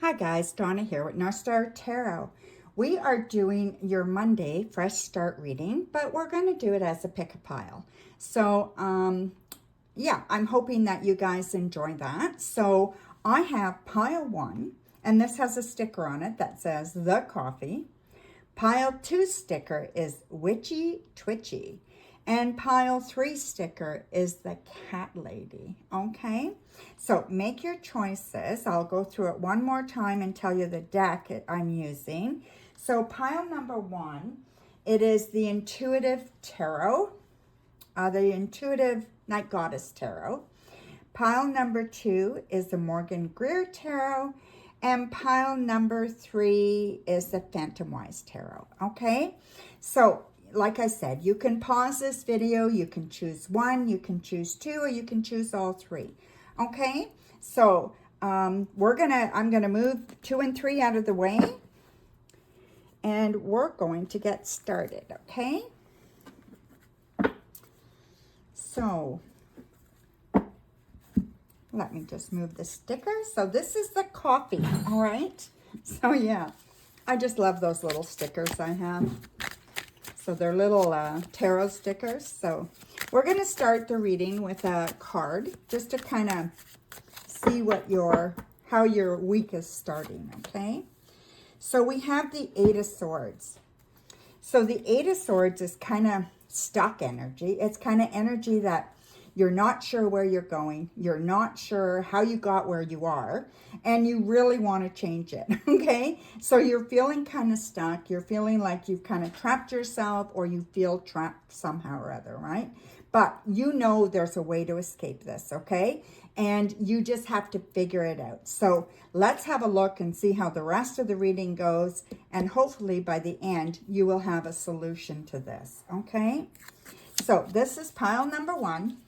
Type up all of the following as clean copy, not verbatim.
Hi guys, Donna here with Northstar Tarot. We are doing your Monday fresh start reading, but we're going to do it as a pick a pile. So, yeah, I'm hoping that you guys enjoy that. So I have pile 1, and this has a sticker on it that says the coffee. Pile 2 sticker is witchy twitchy. And pile 3 sticker is the cat lady, okay? So make your choices. I'll go through it one more time and tell you the deck I'm using. So pile number 1, it is the Intuitive Tarot, the Intuitive Night Goddess Tarot. Pile number 2 is the Morgan Greer Tarot. And pile number 3 is the Phantom Wise Tarot, okay? So like I said, you can pause this video, you can choose 1, you can choose 2, or you can choose all 3. Okay, so I'm gonna move 2 and 3 out of the way, and we're going to get started. Okay, so let me just move the sticker. So this is the coffee. All right, so yeah, I just love those little stickers I have. So they're little tarot stickers. So we're going to start the reading with a card just to kind of see what how your week is starting, okay? So we have the 8 of Swords. So the 8 of Swords is kind of stuck energy. It's kind of energy that you're not sure where you're going. You're not sure how you got where you are. And you really want to change it, okay? So you're feeling kind of stuck. You're feeling like you've kind of trapped yourself, or you feel trapped somehow or other, right? But you know there's a way to escape this, okay? And you just have to figure it out. So let's have a look and see how the rest of the reading goes. And hopefully by the end, you will have a solution to this, okay? So this is pile number 1.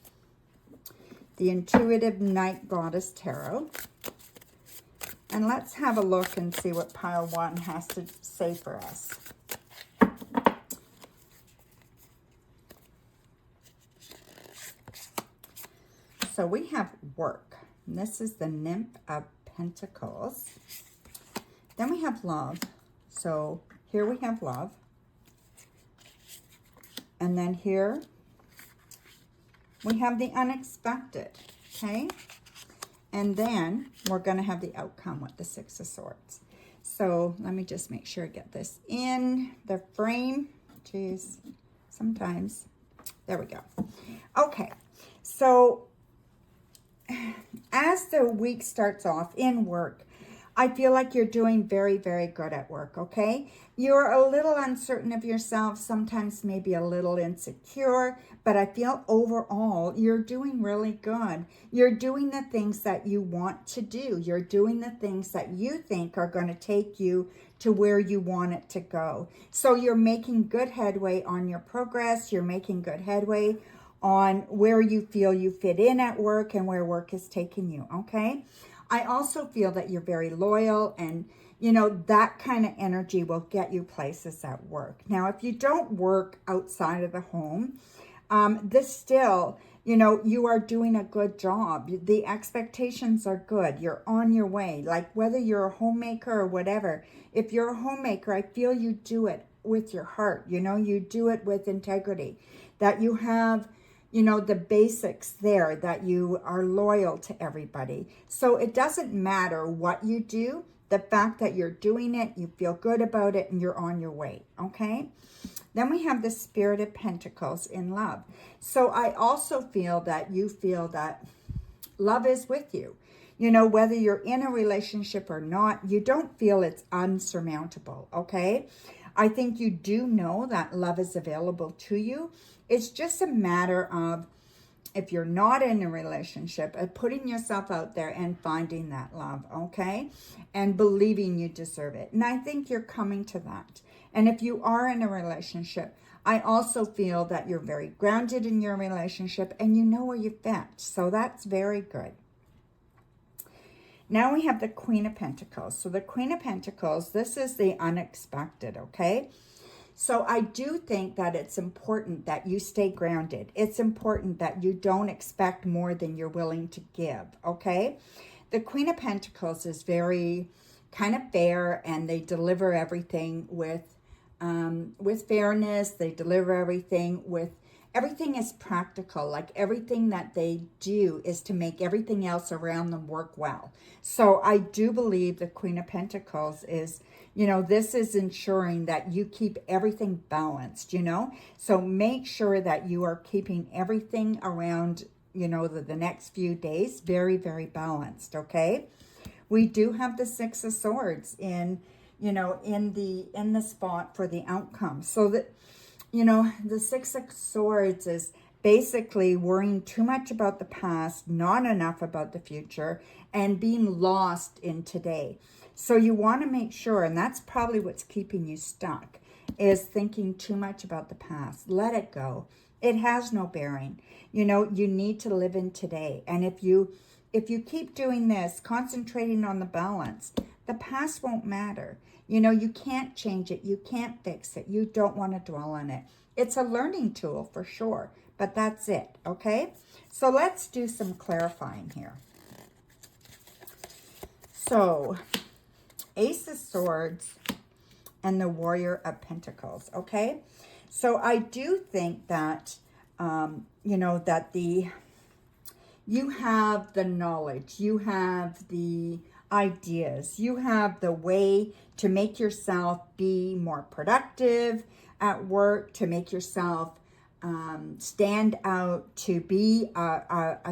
The Intuitive Night Goddess Tarot. And let's have a look and see what pile 1 has to say for us. So we have work. And this is the Nymph of Pentacles. Then we have love. So here we have love. And then here we have the unexpected, okay? And then we're going to have the outcome with the 6 of Swords. So let me just make sure I get this in the frame. Jeez, sometimes. There we go. Okay, so as the week starts off in work, I feel like you're doing very, very good at work, okay? You're a little uncertain of yourself, sometimes maybe a little insecure, but I feel overall you're doing really good. You're doing the things that you want to do. You're doing the things that you think are going to take you to where you want it to go. So you're making good headway on your progress. You're making good headway on where you feel you fit in at work and where work is taking you, okay? I also feel that you're very loyal, and, you know, that kind of energy will get you places at work. Now, if you don't work outside of the home, this still, you know, you are doing a good job. The expectations are good. You're on your way. Like whether you're a homemaker or whatever, if you're a homemaker, I feel you do it with your heart. You know, you do it with integrity, that you have, you know, the basics there, that you are loyal to everybody. So it doesn't matter what you do. The fact that you're doing it, you feel good about it, and you're on your way, okay? Then we have the Spirit of Pentacles in love. So I also feel that you feel that love is with you. You know, whether you're in a relationship or not, you don't feel it's unsurmountable, okay? I think you do know that love is available to you. It's just a matter of, if you're not in a relationship, putting yourself out there and finding that love, okay? And believing you deserve it. And I think you're coming to that. And if you are in a relationship, I also feel that you're very grounded in your relationship and you know where you fit. So that's very good. Now we have the Queen of Pentacles. So the Queen of Pentacles, this is the unexpected, okay? So I do think that it's important that you stay grounded. It's important that you don't expect more than you're willing to give, okay? The Queen of Pentacles is very kind of fair, and they deliver everything with fairness. They deliver everything with, everything is practical. Like everything that they do is to make everything else around them work well. So I do believe the Queen of Pentacles is, this is ensuring that you keep everything balanced, So make sure that you are keeping everything around, the next few days very, very balanced, okay? We do have the Six of Swords in the spot for the outcome. So that, the Six of Swords is basically worrying too much about the past, not enough about the future, and being lost in today. So you want to make sure, and that's probably what's keeping you stuck, is thinking too much about the past. Let it go. It has no bearing. You need to live in today. And if you keep doing this, concentrating on the balance, the past won't matter. You can't change it. You can't fix it. You don't want to dwell on it. It's a learning tool for sure, but that's it, okay? So let's do some clarifying here. So, Ace of Swords and the Warrior of Pentacles, okay? So I do think that, you have the knowledge, you have the ideas, you have the way to make yourself be more productive at work, to make yourself stand out, to be a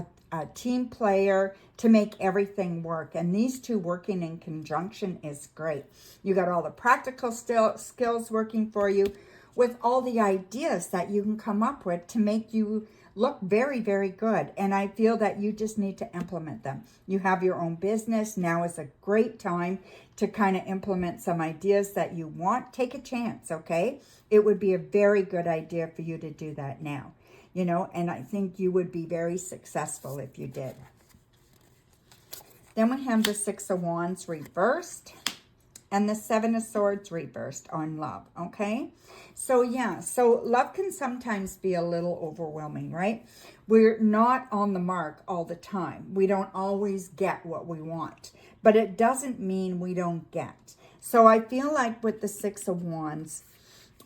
team player, to make everything work. And these two working in conjunction is great. You got all the practical skills working for you, with all the ideas that you can come up with to make you look very, very good. And I feel that you just need to implement them. You have your own business. Now is a great time to kind of implement some ideas that you want. Take a chance, okay? It would be a very good idea for you to do that now, and I think you would be very successful if you did. Then we have the Six of Wands reversed and the Seven of Swords reversed on love, okay? So yeah, so love can sometimes be a little overwhelming, right? We're not on the mark all the time. We don't always get what we want, but it doesn't mean we don't get. So I feel like with the Six of Wands,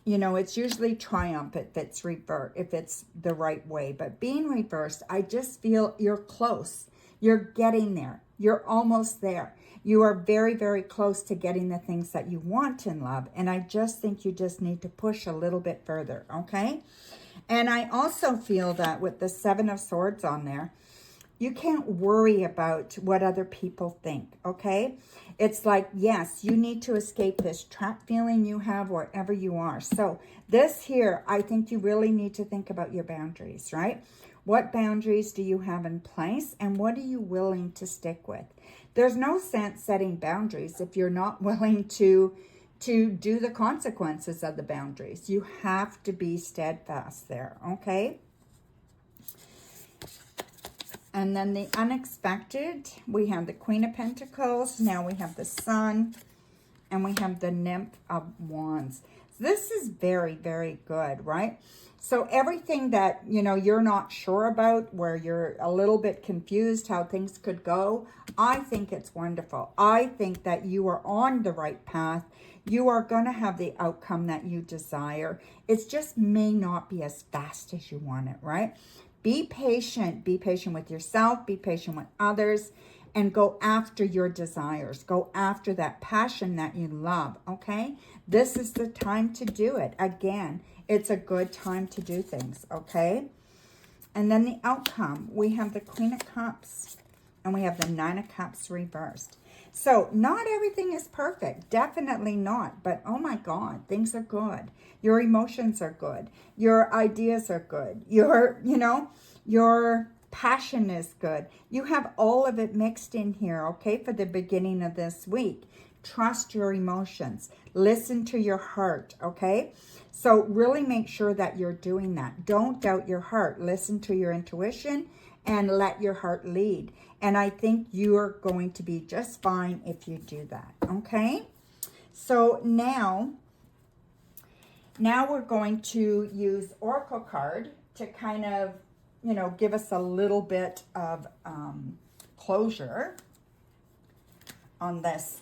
it's usually triumph if it's revert, if it's the right way. But being reversed, I just feel you're close. You're getting there. You're almost there. You are very, very close to getting the things that you want in love. And I just think you just need to push a little bit further, okay? And I also feel that with the Seven of Swords on there, you can't worry about what other people think, okay? It's like, yes, you need to escape this trap feeling you have wherever you are. So this here, I think you really need to think about your boundaries, right? What boundaries do you have in place, and what are you willing to stick with? There's no sense setting boundaries if you're not willing to do the consequences of the boundaries. You have to be steadfast there, okay? And then the unexpected, we have the Queen of Pentacles. Now we have the Sun, and we have the Nymph of Wands. This is very, very good, right? So everything that, you're not sure about, where you're a little bit confused how things could go, I think it's wonderful. I think that you are on the right path. You are going to have the outcome that you desire. It just may not be as fast as you want it, right? Be patient. Be patient with yourself. Be patient with others. And go after your desires. Go after that passion that you love, okay? This is the time to do it. Again, it's a good time to do things, okay? And then the outcome, we have the Queen of Cups and we have the Nine of Cups reversed. So not everything is perfect, definitely not. But oh my God, things are good. Your emotions are good. Your ideas are good. Your passion is good. You have all of it mixed in here, okay, for the beginning of this week. Trust your emotions. Listen to your heart, okay? So really make sure that you're doing that. Don't doubt your heart. Listen to your intuition and let your heart lead. And I think you're going to be just fine if you do that, okay? So now we're going to use Oracle card to kind of, give us a little bit of closure. on this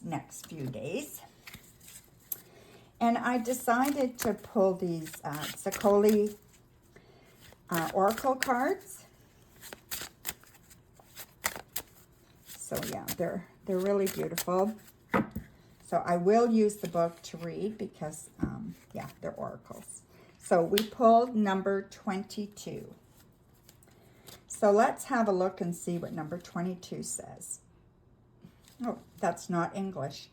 next few days. And I decided to pull these Sakoli Oracle cards. So yeah, they're really beautiful. So I will use the book to read because, yeah, they're oracles. So we pulled number 22. So let's have a look and see what number 22 says. Oh, that's not English.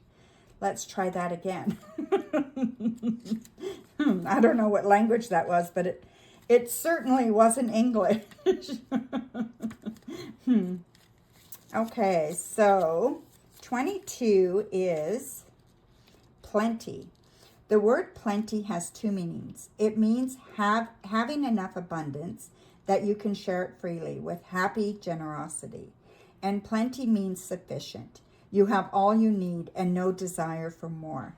Let's try that again. I don't know what language that was, but it certainly wasn't English. Okay, so 22 is plenty. The word plenty has two meanings. It means having enough abundance that you can share it freely with happy generosity. And plenty means sufficient. You have all you need and no desire for more.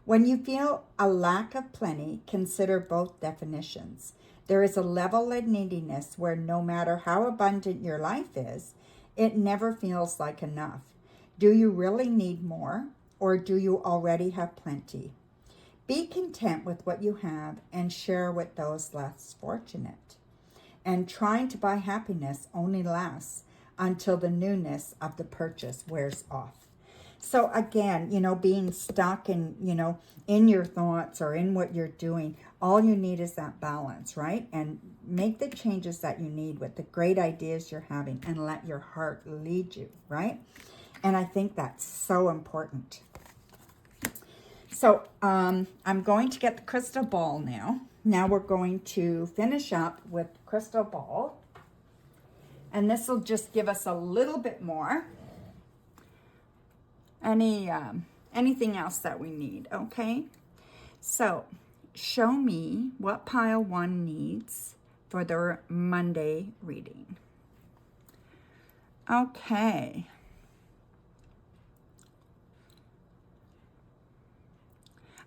When you feel a lack of plenty, consider both definitions. There is a level of neediness where no matter how abundant your life is, it never feels like enough. Do you really need more, or do you already have plenty? Be content with what you have and share with those less fortunate. And trying to buy happiness only lasts until the newness of the purchase wears off. So again, being stuck in, in your thoughts or in what you're doing, all you need is that balance, right? And make the changes that you need with the great ideas you're having and let your heart lead you, right? And I think that's so important. So I'm going to get the crystal ball now. Now we're going to finish up with crystal ball. And this will just give us a little bit more. Anything else that we need, okay? So show me what pile 1 needs for their Monday reading. Okay.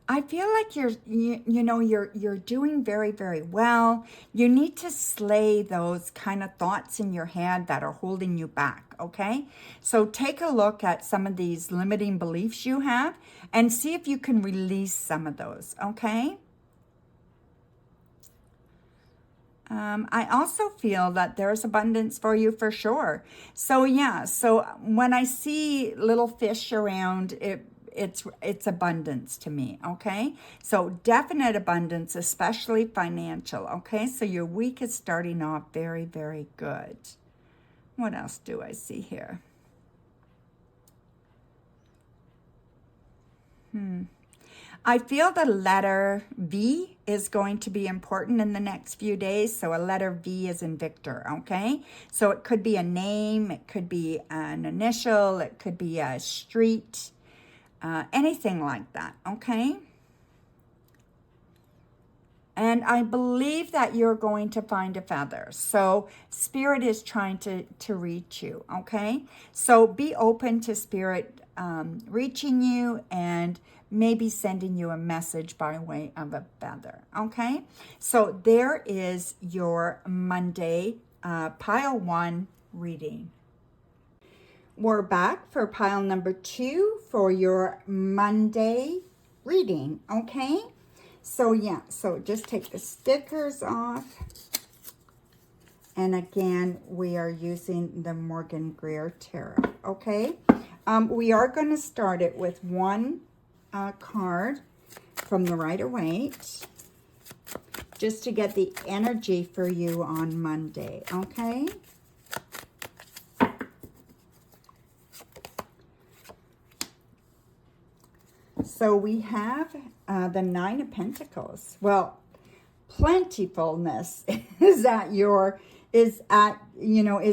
I feel like you're doing very, very well. You need to slay those kind of thoughts in your head that are holding you back, okay? So take a look at some of these limiting beliefs you have and see if you can release some of those, okay? I also feel that there's abundance for you for sure. So yeah, so when I see little fish around, it's abundance to me, okay? So definite abundance, especially financial, okay? So your week is starting off very, very good. What else do I see here? I feel the letter V is going to be important in the next few days. So a letter V is in Victor, okay? So it could be a name, it could be an initial, it could be a street, anything like that, okay? And I believe that you're going to find a feather. So Spirit is trying to reach you, okay? So be open to Spirit reaching you and maybe sending you a message by way of a feather, okay? So there is your Monday pile 1 reading. We're back for pile number 2 for your Monday reading, okay? So yeah, so just take the stickers off. And again, we are using the Morgan Greer Tarot, okay? We are going to start it with one card from the Rider-Waite, just to get the energy for you on Monday, okay? So we have the 9 of Pentacles. Well, plentifulness is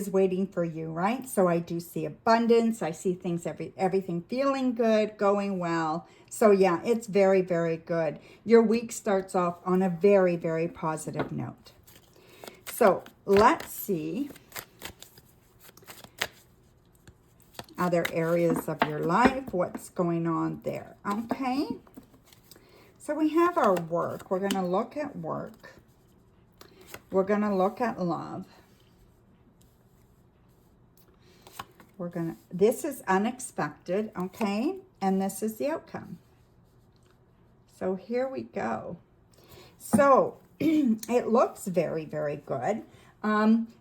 waiting for you, right? So I do see abundance. I see things, everything feeling good, going well. So yeah, it's very, very good. Your week starts off on a very, very positive note. So let's see other areas of your life, what's going on there, okay? So we have our work. We're going to look at work. We're going to look at love. This is unexpected, okay? And this is the outcome. So here we go. So it looks very, very good.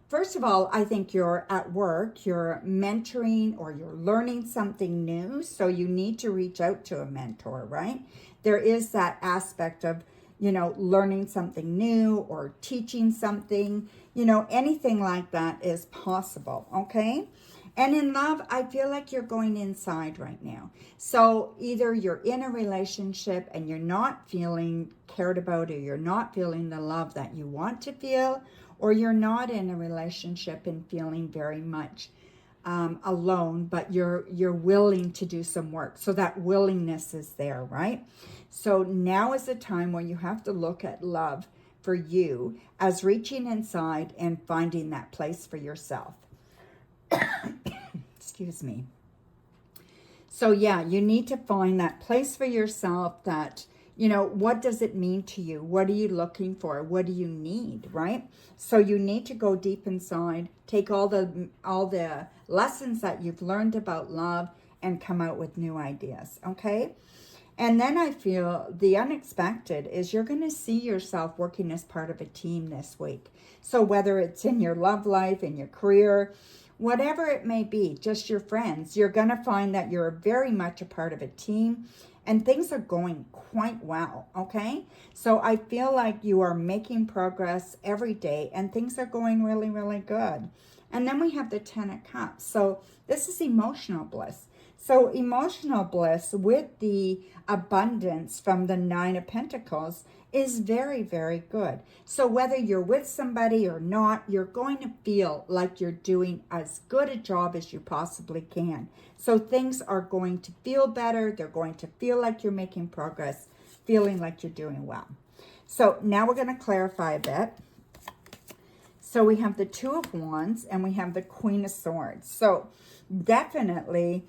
First of all, I think you're at work, you're mentoring or you're learning something new. So you need to reach out to a mentor, right? There is that aspect of, learning something new or teaching something, anything like that is possible, okay? And in love, I feel like you're going inside right now. So either you're in a relationship and you're not feeling cared about, or you're not feeling the love that you want to feel, or you're not in a relationship and feeling very much alone, but you're willing to do some work. So that willingness is there, right? So now is the time where you have to look at love for you as reaching inside and finding that place for yourself. Excuse me. So yeah, you need to find that place for yourself that, what does it mean to you? What are you looking for? What do you need, right? So you need to go deep inside, take all the lessons that you've learned about love and come out with new ideas, okay? And then I feel the unexpected is you're going to see yourself working as part of a team this week. So whether it's in your love life, in your career, whatever it may be, just your friends, you're going to find that you're very much a part of a team and things are going quite well, okay? So I feel like you are making progress every day and things are going really, really good. And then we have the 10 of Cups. So this is emotional bliss. So emotional bliss with the abundance from the 9 of Pentacles is very, very good. So whether you're with somebody or not, you're going to feel like you're doing as good a job as you possibly can. So things are going to feel better. They're going to feel like you're making progress, feeling like you're doing well. So now we're going to clarify a bit. So we have the 2 of Wands and we have the Queen of Swords. So definitely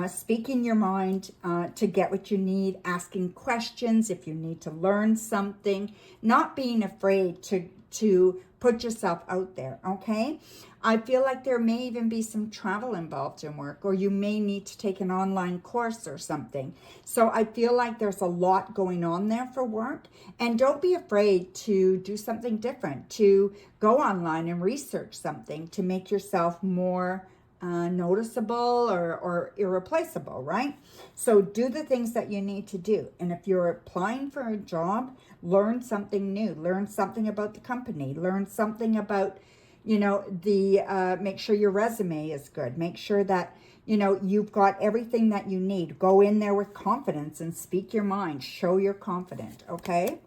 speaking your mind to get what you need, asking questions if you need to learn something, not being afraid to put yourself out there, okay? I feel like there may even be some travel involved in work, or you may need to take an online course or something. So I feel like there's a lot going on there for work, and don't be afraid to do something different, to go online and research something to make yourself more noticeable or irreplaceable, right? So do the things that you need to do. And if you're applying for a job, learn something new, learn something about the company, learn something about, make sure your resume is good. Make sure that, you've got everything that you need. Go in there with confidence and speak your mind. Show you're confident, okay?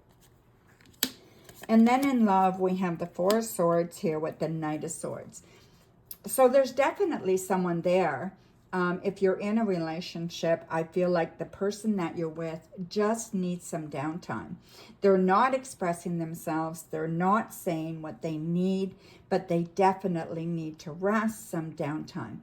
And then in love, we have the 4 of Swords here with the Knight of Swords. So there's definitely someone there. If you're in a relationship, I feel like the person that you're with just needs some downtime. They're not expressing themselves. They're not saying what they need, but they definitely need to rest, some downtime.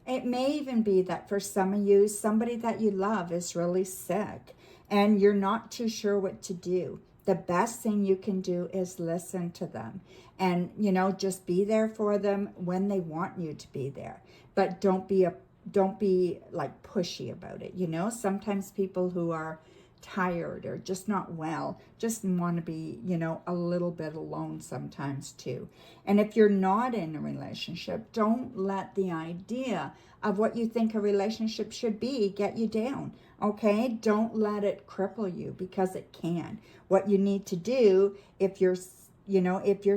It may even be that for some of you, somebody that you love is really sick and you're not too sure what to do. The best thing you can do is listen to them and, just be there for them when they want you to be there. But don't be like pushy about it. Sometimes people who are tired or just not well just want to be, a little bit alone sometimes too. And if you're not in a relationship, don't let the idea of what you think a relationship should be get you down. Okay, don't let it cripple you, because it can. What you need to do if you're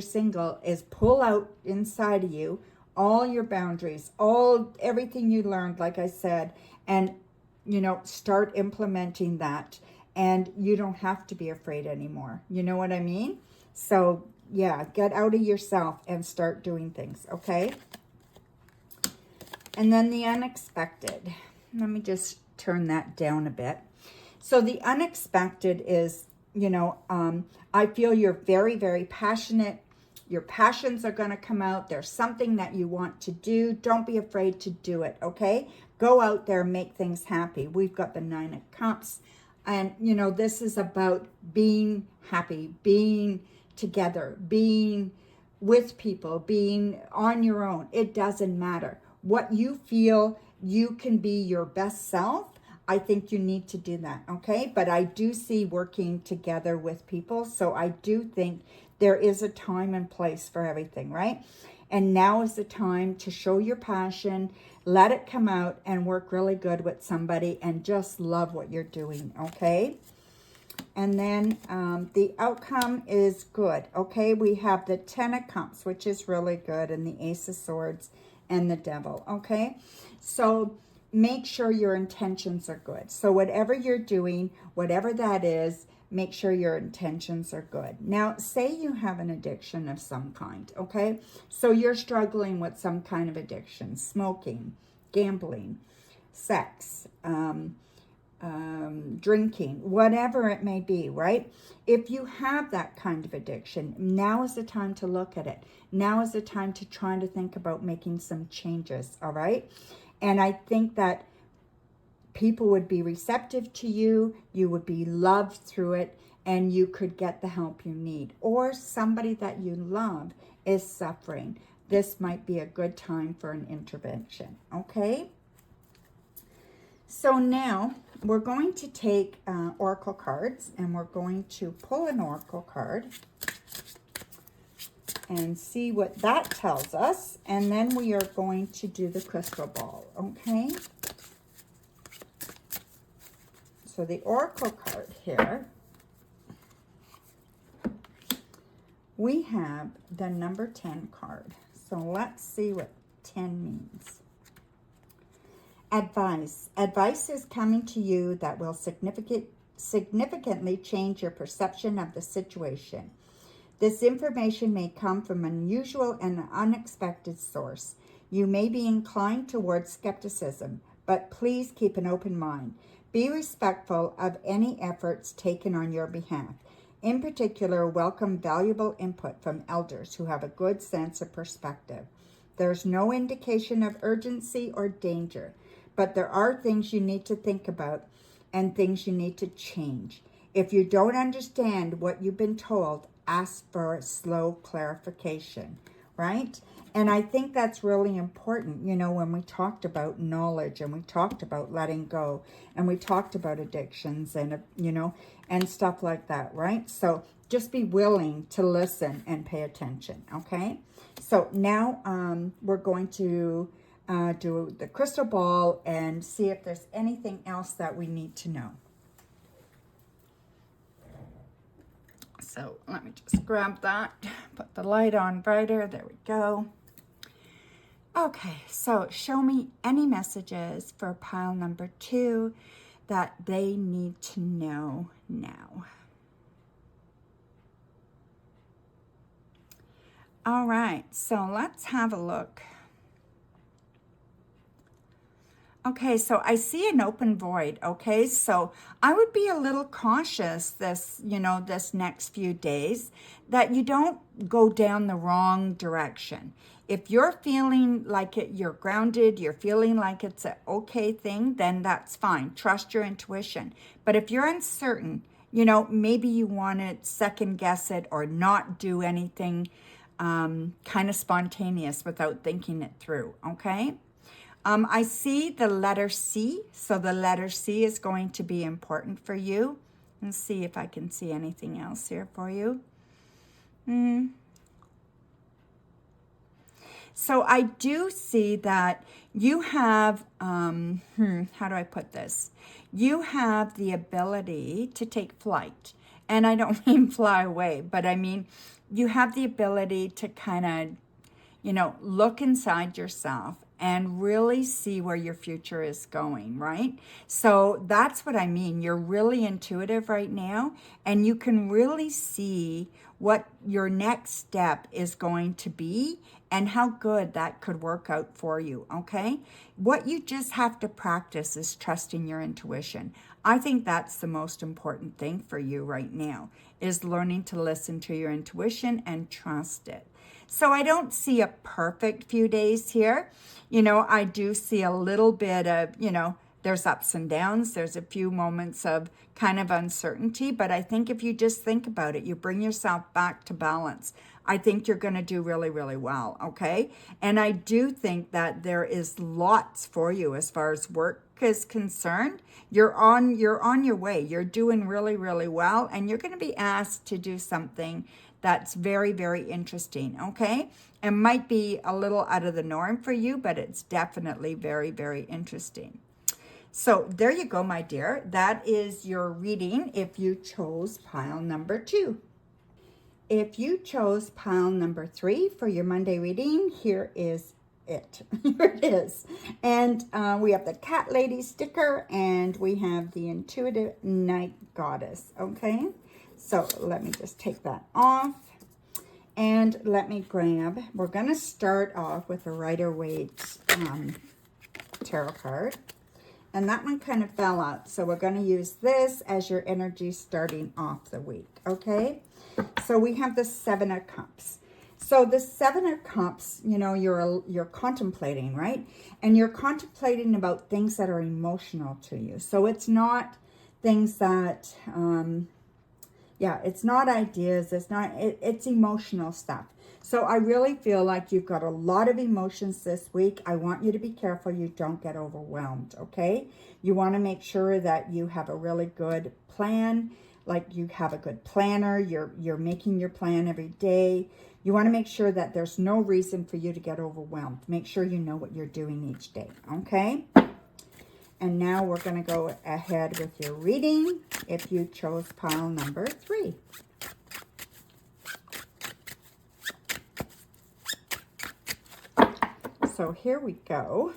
single is pull out inside of you all your boundaries, everything you learned, like I said, and start implementing that, and you don't have to be afraid anymore. You know what I mean? So yeah, get out of yourself and start doing things, okay? And then the unexpected. Let me just turn that down a bit. So the unexpected is, I feel you're very, very passionate. Your passions are going to come out. There's something that you want to do. Don't be afraid to do it, okay? Go out there and make things happy. We've got the 9 of Cups. And, this is about being happy, being together, being with people, being on your own. It doesn't matter. what you feel you can be your best self, I think you need to do that, okay? But I do see working together with people, so I do think there is a time and place for everything, right? And now is the time to show your passion, let it come out, and work really good with somebody and just love what you're doing, okay? And then the outcome is good, okay? We have the 10 of Cups, which is really good, and the Ace of Swords and the Devil, okay? So make sure your intentions are good. So whatever you're doing, whatever that is, make sure your intentions are good. Now, say you have an addiction of some kind, okay? So you're struggling with some kind of addiction, smoking, gambling, sex, drinking, whatever it may be, right? If you have that kind of addiction, now is the time to look at it. Now is the time to try to think about making some changes, all right? And I think that people would be receptive to you, you would be loved through it, and you could get the help you need. Or somebody that you love is suffering. This might be a good time for an intervention, okay? So now we're going to take oracle cards, and we're going to pull an oracle card and see what that tells us. And then we are going to do the crystal ball, okay? So the oracle card here, we have the number 10 card. So let's see what 10 means. Advice. Advice is coming to you that will significantly change your perception of the situation. This information may come from an unusual and unexpected source. You may be inclined towards skepticism, but please keep an open mind. Be respectful of any efforts taken on your behalf. In particular, welcome valuable input from elders who have a good sense of perspective. There's no indication of urgency or danger, but there are things you need to think about and things you need to change. If you don't understand what you've been told, ask for a slow clarification, right? And I think that's really important, you know, when we talked about knowledge and we talked about letting go and we talked about addictions and, you know, and stuff like that, right? So just be willing to listen and pay attention, okay? So now we're going to do the crystal ball and see if there's anything else that we need to know. So let me just grab that, put the light on brighter, there we go. Okay, so show me any messages for pile number 2 that they need to know now. All right, so let's have a look. Okay, so I see an open void, okay? So I would be a little cautious this next few days that you don't go down the wrong direction. If you're feeling like you're grounded, you're feeling like it's an okay thing, then that's fine. Trust your intuition. But if you're uncertain, maybe you want to second guess it or not do anything kind of spontaneous without thinking it through, okay? I see the letter C, so the letter C is going to be important for you. Let's see if I can see anything else here for you. So I do see that you have, how do I put this? You have the ability to take flight. And I don't mean fly away, but I mean, you have the ability to kind of, look inside yourself and really see where your future is going, right? So that's what I mean. You're really intuitive right now, and you can really see what your next step is going to be and how good that could work out for you, okay? What you just have to practice is trusting your intuition. I think that's the most important thing for you right now, is learning to listen to your intuition and trust it. So I don't see a perfect few days here. I do see a little bit of, There's ups and downs. There's a few moments of kind of uncertainty, but I think if you just think about it, you bring yourself back to balance, I think you're going to do really, really well, okay? And I do think that there is lots for you as far as work is concerned. You're on your way. You're doing really, really well, and you're going to be asked to do something that's very, very interesting, okay? It might be a little out of the norm for you, but it's definitely very, very interesting. So there you go, my dear. That is your reading if you chose pile number 2. If you chose pile number 3 for your Monday reading, here is it. Here it is. And we have the cat lady sticker, and we have the intuitive night goddess, okay? So let me just take that off. And let me grab, we're going to start off with a Rider-Waite tarot card. And that one kind of fell out. So we're going to use this as your energy starting off the week, okay? So we have the 7 of Cups. So the 7 of Cups, you know, you're contemplating, right? And you're contemplating about things that are emotional to you. So it's not things that, it's not ideas. It's emotional stuff. So I really feel like you've got a lot of emotions this week. I want you to be careful you don't get overwhelmed, okay? You want to make sure that you have a really good plan, like you have a good planner. You're making your plan every day. You want to make sure that there's no reason for you to get overwhelmed. Make sure you know what you're doing each day, okay? And now we're going to go ahead with your reading if you chose pile number 3. So here we go.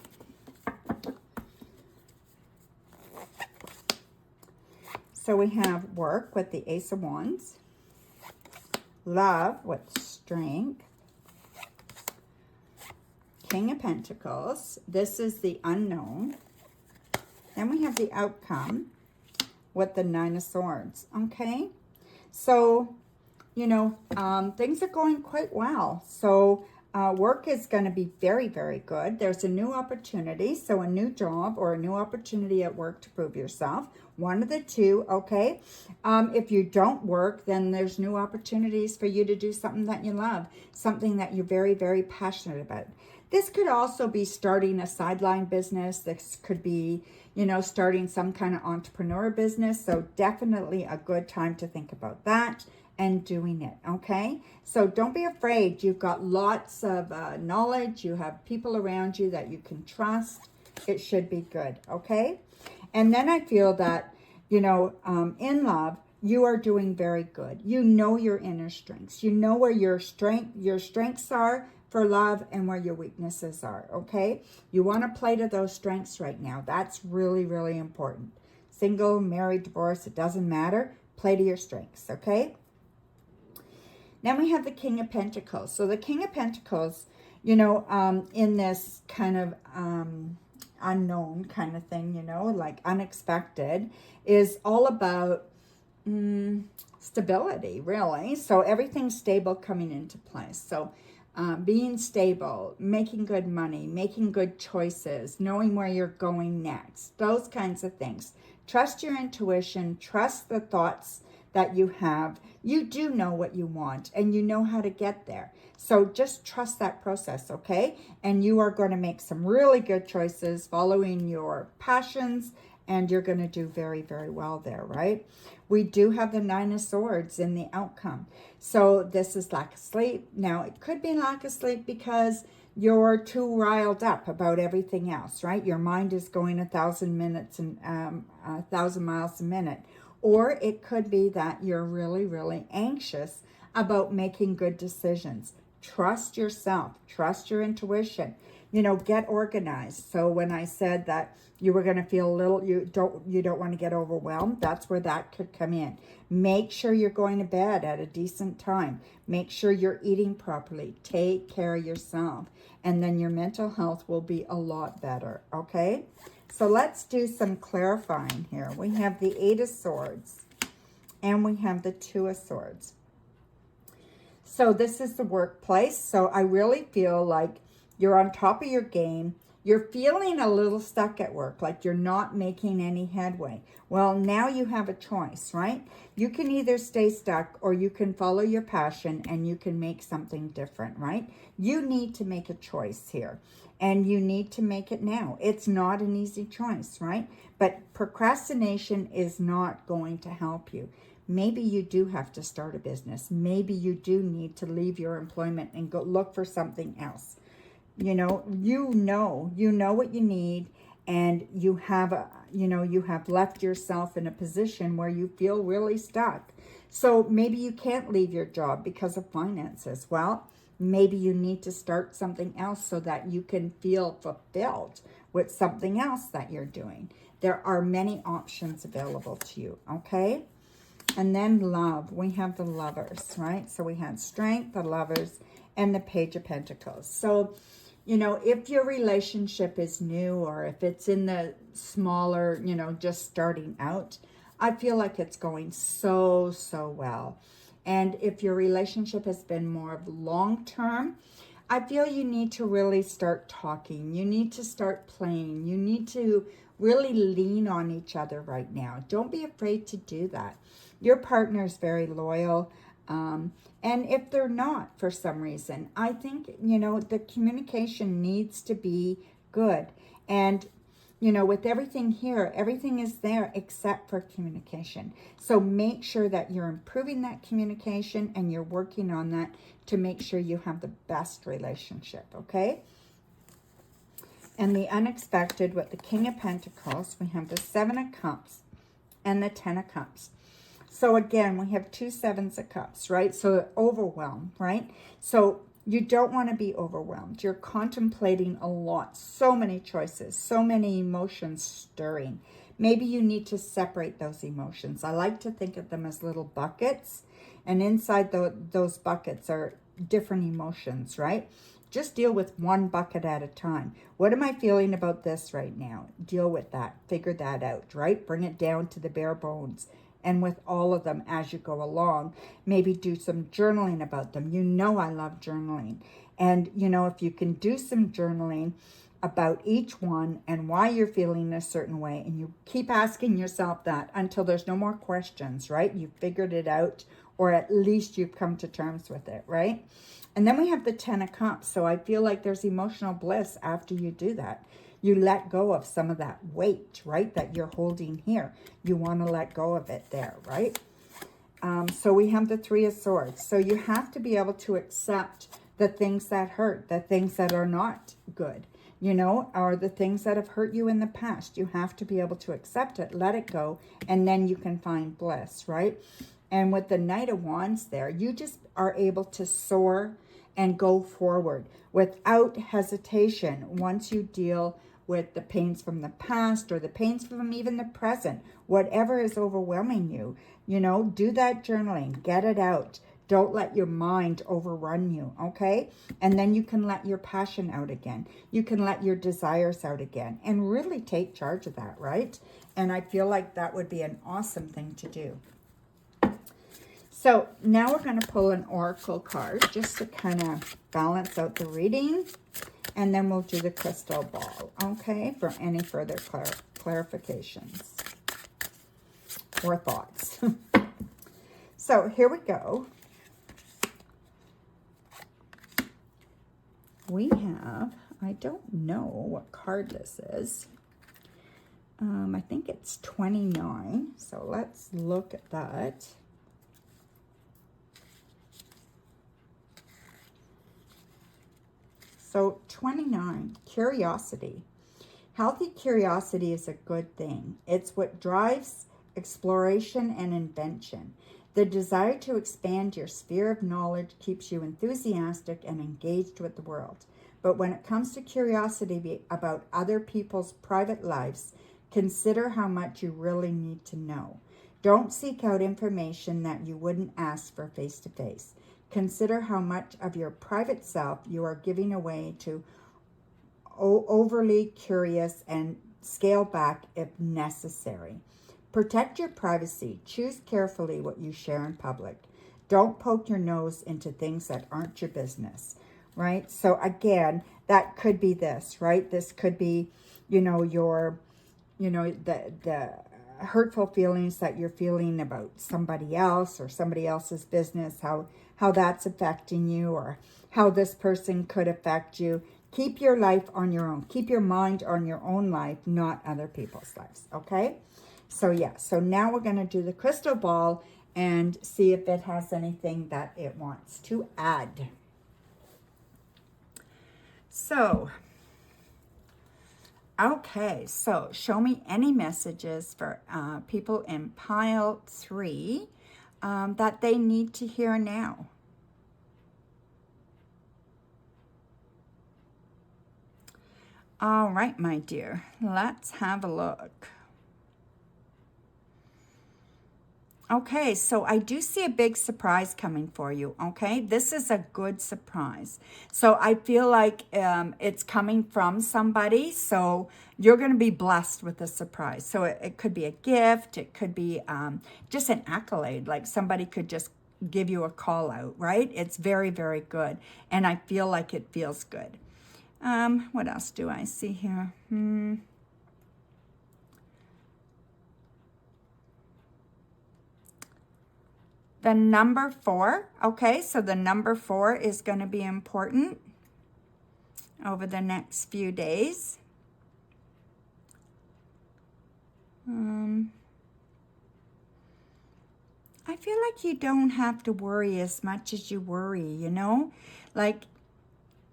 So we have work with the Ace of Wands, love with strength, King of Pentacles. This is the unknown. Then we have the outcome with the 9 of Swords, okay? So, you know, things are going quite well. So work is going to be very, very good. There's a new opportunity, so a new job or a new opportunity at work to prove yourself. One of the two, okay? If you don't work, then there's new opportunities for you to do something that you love, something that you're very, very passionate about. This could also be starting a sideline business. This could be, you know, starting some kind of entrepreneur business. So definitely a good time to think about that and doing it, okay? So don't be afraid. You've got lots of knowledge. You have people around you that you can trust. It should be good, okay? And then I feel that, you know, in love, you are doing very good. You know your inner strengths. You know where your strengths are for love and where your weaknesses are, okay? You want to play to those strengths right now. That's really, really important. Single, married, divorced, it doesn't matter. Play to your strengths, okay? Then we have the King of Pentacles. So the King of Pentacles, you know, in this kind of unknown kind of thing, you know, like unexpected, is all about stability, really. So everything's stable coming into place. So being stable, making good money, making good choices, knowing where you're going next, those kinds of things. Trust your intuition, trust the thoughts that you have. You do know what you want and you know how to get there. So just trust that process, okay? And you are going to make some really good choices following your passions, and you're going to do very, very well there, right? We do have the 9 of Swords in the outcome. So this is lack of sleep. Now, it could be lack of sleep because you're too riled up about everything else, right? Your mind is going 1,000 minutes and 1,000 miles a minute. Or it could be that you're really, really anxious about making good decisions. Trust yourself. Trust your intuition. You know, get organized. So when I said that you were going to feel a little, you don't want to get overwhelmed, that's where that could come in. Make sure you're going to bed at a decent time. Make sure you're eating properly. Take care of yourself. And then your mental health will be a lot better, okay? So let's do some clarifying here. We have the 8 of Swords and we have the 2 of Swords. So this is the workplace. So I really feel like you're on top of your game. You're feeling a little stuck at work, like you're not making any headway. Well, now you have a choice, right? You can either stay stuck or you can follow your passion and you can make something different, right? You need to make a choice here, and you need to make it now. It's not an easy choice, right? But procrastination is not going to help you. Maybe you do have to start a business. Maybe you do need to leave your employment and go look for something else. You know what you need, and you have left yourself in a position where you feel really stuck. So maybe you can't leave your job because of finances. Well, maybe you need to start something else so that you can feel fulfilled with something else that you're doing. There are many options available to you, okay? And then love. We have the Lovers, right? So we had Strength, the Lovers, and the Page of Pentacles. So, if your relationship is new, or if it's in the smaller, just starting out, I feel like it's going so, so well. And if your relationship has been more of long-term, I feel you need to really start talking. You need to start playing. You need to really lean on each other right now. Don't be afraid to do that. Your partner is very loyal. And if they're not, for some reason, I think, the communication needs to be good. And, with everything here, everything is there except for communication. So make sure that you're improving that communication and you're working on that to make sure you have the best relationship, okay? And the unexpected with the King of Pentacles, we have the Seven of Cups and the Ten of Cups. So again, we have 2 sevens of cups, right? So overwhelmed, right? So you don't want to be overwhelmed. You're contemplating a lot, so many choices, so many emotions stirring. Maybe you need to separate those emotions. I like to think of them as little buckets, and inside those buckets are different emotions, right? Just deal with one bucket at a time. What am I feeling about this right now? Deal with that. Figure that out, right? Bring it down to the bare bones. And with all of them as you go along, maybe do some journaling about them. I love journaling. And, if you can do some journaling about each one and why you're feeling a certain way, and you keep asking yourself that until there's no more questions, right? You've figured it out, or at least you've come to terms with it, right? And then we have the Ten of Cups. So I feel like there's emotional bliss after you do that. You let go of some of that weight, right, that you're holding here. You want to let go of it there, right? So we have the Three of Swords. So you have to be able to accept the things that hurt, the things that are not good, or the things that have hurt you in the past. You have to be able to accept it, let it go, and then you can find bliss, right? And with the Knight of Wands there, you just are able to soar and go forward without hesitation once you deal with the pains from the past or the pains from even the present. Whatever is overwhelming you, do that journaling, get it out. Don't let your mind overrun you, okay? And then you can let your passion out again. You can let your desires out again and really take charge of that, right? And I feel like that would be an awesome thing to do. So now we're going to pull an oracle card just to kind of balance out the reading. And then we'll do the crystal ball, okay, for any further clarifications or thoughts. So here we go. We have, I don't know what card this is. I think it's 29. So let's look at that. So 29, curiosity. Healthy curiosity is a good thing. It's what drives exploration and invention. The desire to expand your sphere of knowledge keeps you enthusiastic and engaged with the world. But when it comes to curiosity about other people's private lives, consider how much you really need to know. Don't seek out information that you wouldn't ask for face-to-face. Consider how much of your private self you are giving away to overly curious, and scale back if necessary. Protect your privacy. Choose carefully what you share in public. Don't poke your nose into things that aren't your business. right? So again, that could be this, right? This could be, you know, your, you know, the hurtful feelings that you're feeling about somebody else or somebody else's business, how that's affecting you, or how this person could affect you. Keep your life on your own. Keep your mind on your own life, not other people's lives, okay? So yeah, so now we're going to do the crystal ball and see if it has anything that it wants to add. So, okay, so show me any messages for people in pile 3 that they need to hear now. All right, my dear, let's have a look. Okay, so I do see a big surprise coming for you, okay? This is a good surprise. So I feel like it's coming from somebody, so you're going to be blessed with a surprise. So it could be a gift, it could be just an accolade, like somebody could just give you a call out, right? It's very, very good, and I feel like it feels good. What else do I see here? The number 4, okay, so the number 4 is going to be important over the next few days. I feel like you don't have to worry as much as you worry, you know? Like,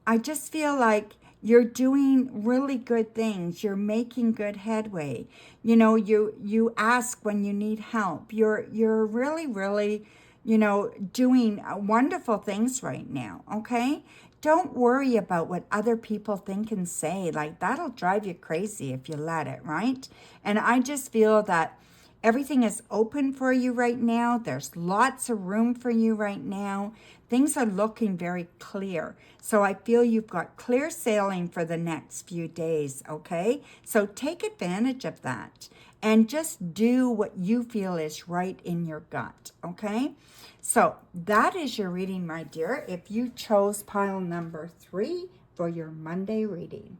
I just feel like you're doing really good things. You're making good headway. You know, you ask when you need help. You're really, really, you know, doing wonderful things right now, okay? Don't worry about what other people think and say. Like, that'll drive you crazy if you let it, right? And I just feel that everything is open for you right now. There's lots of room for you right now. Things are looking very clear. So I feel you've got clear sailing for the next few days, okay? So take advantage of that and just do what you feel is right in your gut, okay? So that is your reading, my dear. If you chose pile number 3 for your Monday reading.